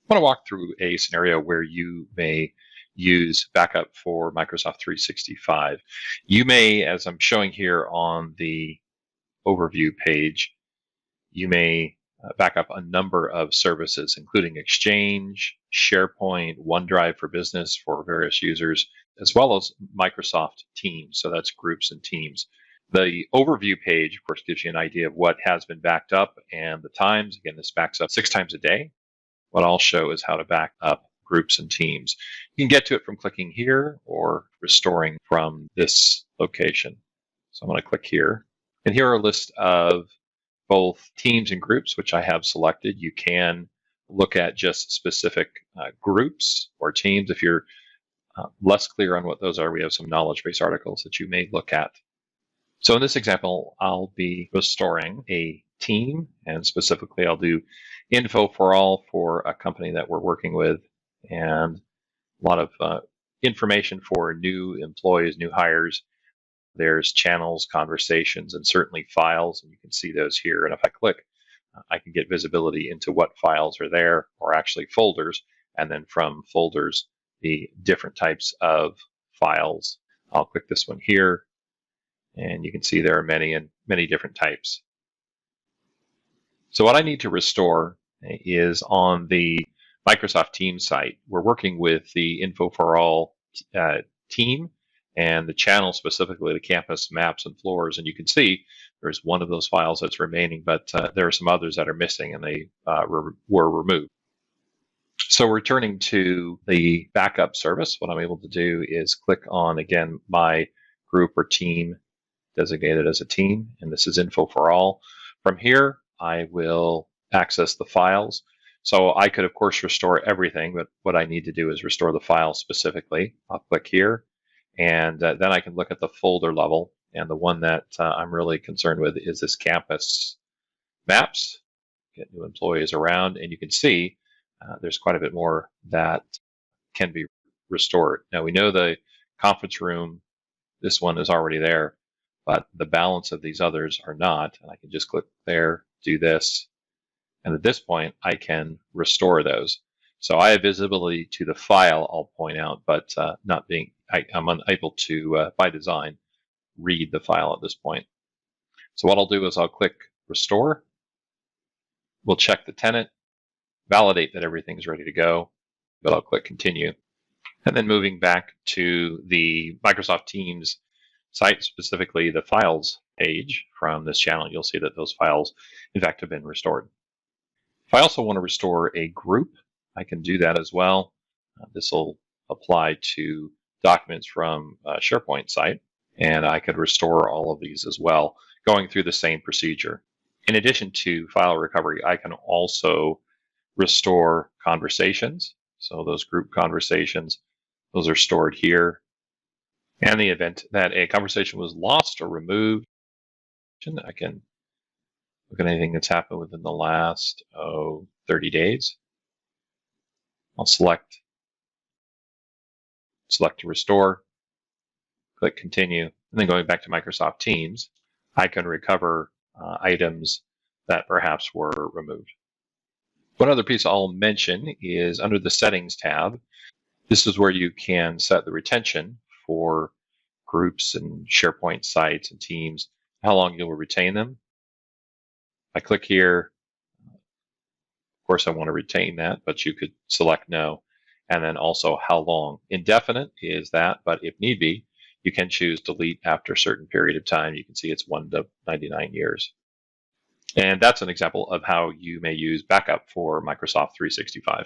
I want to walk through a scenario where you may use backup for Microsoft 365. You may, as I'm showing here on the overview page, you may back up a number of services, including Exchange, SharePoint, OneDrive for Business for various users, as well as Microsoft Teams. So that's groups and teams. The overview page, of course, gives you an idea of what has been backed up and the times. Again, this backs up 6 times a day. What I'll show is how to back up groups and teams. You can get to it from clicking here or restoring from this location. So I'm going to click here. And here are a list of both teams and groups, which I have selected. You can look at just specific groups or teams. If you're less clear on what those are, we have some knowledge base articles that you may look at. So in this example, I'll be restoring a team, and specifically I'll do info for all for a company that we're working with, and a lot of information for new employees, new hires. There's channels, conversations, and certainly files, and you can see those here. And if I click, I can get visibility into what files are there, or actually folders, and then from folders, the different types of files. I'll click this one here, and you can see there are many and many different types. So what I need to restore is on the Microsoft Teams site. We're working with the Info for All team and the channel, specifically the campus maps and floors. And you can see there's one of those files that's remaining, but there are some others that are missing, and they were removed. So returning to the backup service, what I'm able to do is click on, again, my group or team designated as a team, and this is Info for All. From here, I will access the files. So I could, of course, restore everything, but what I need to do is restore the file specifically. I'll click here, and then I can look at the folder level. And the one that I'm really concerned with is this campus maps, get new employees around, and you can see there's quite a bit more that can be restored. Now we know the conference room, this one is already there, but the balance of these others are not. And I can just click there, do this, and at this point I can restore those. So I have visibility to the file, I'll point out, but I'm unable to, by design, read the file at this point. So what I'll do is I'll click Restore. We'll check the tenant, validate that everything's ready to go, but I'll click Continue. And then moving back to the Microsoft Teams site, specifically the Files page from this channel, you'll see that those files, in fact, have been restored. If I also want to restore a group, I can do that as well. This will apply to documents from SharePoint site, and I could restore all of these as well, going through the same procedure. In addition to file recovery, I can also restore conversations. So those group conversations, those are stored here. And the event that a conversation was lost or removed, I can look at anything that's happened within the last 30 days. I'll select to restore, click Continue, and then going back to Microsoft Teams, I can recover items that perhaps were removed. One other piece I'll mention is under the Settings tab. This is where you can set the retention for groups and SharePoint sites and teams, how long you'll retain them. I click here. Of course, I want to retain that, but you could select no. And then also how long. Indefinite is that, but if need be, you can choose delete after a certain period of time. You can see it's 1 to 99 years. And that's an example of how you may use backup for Microsoft 365.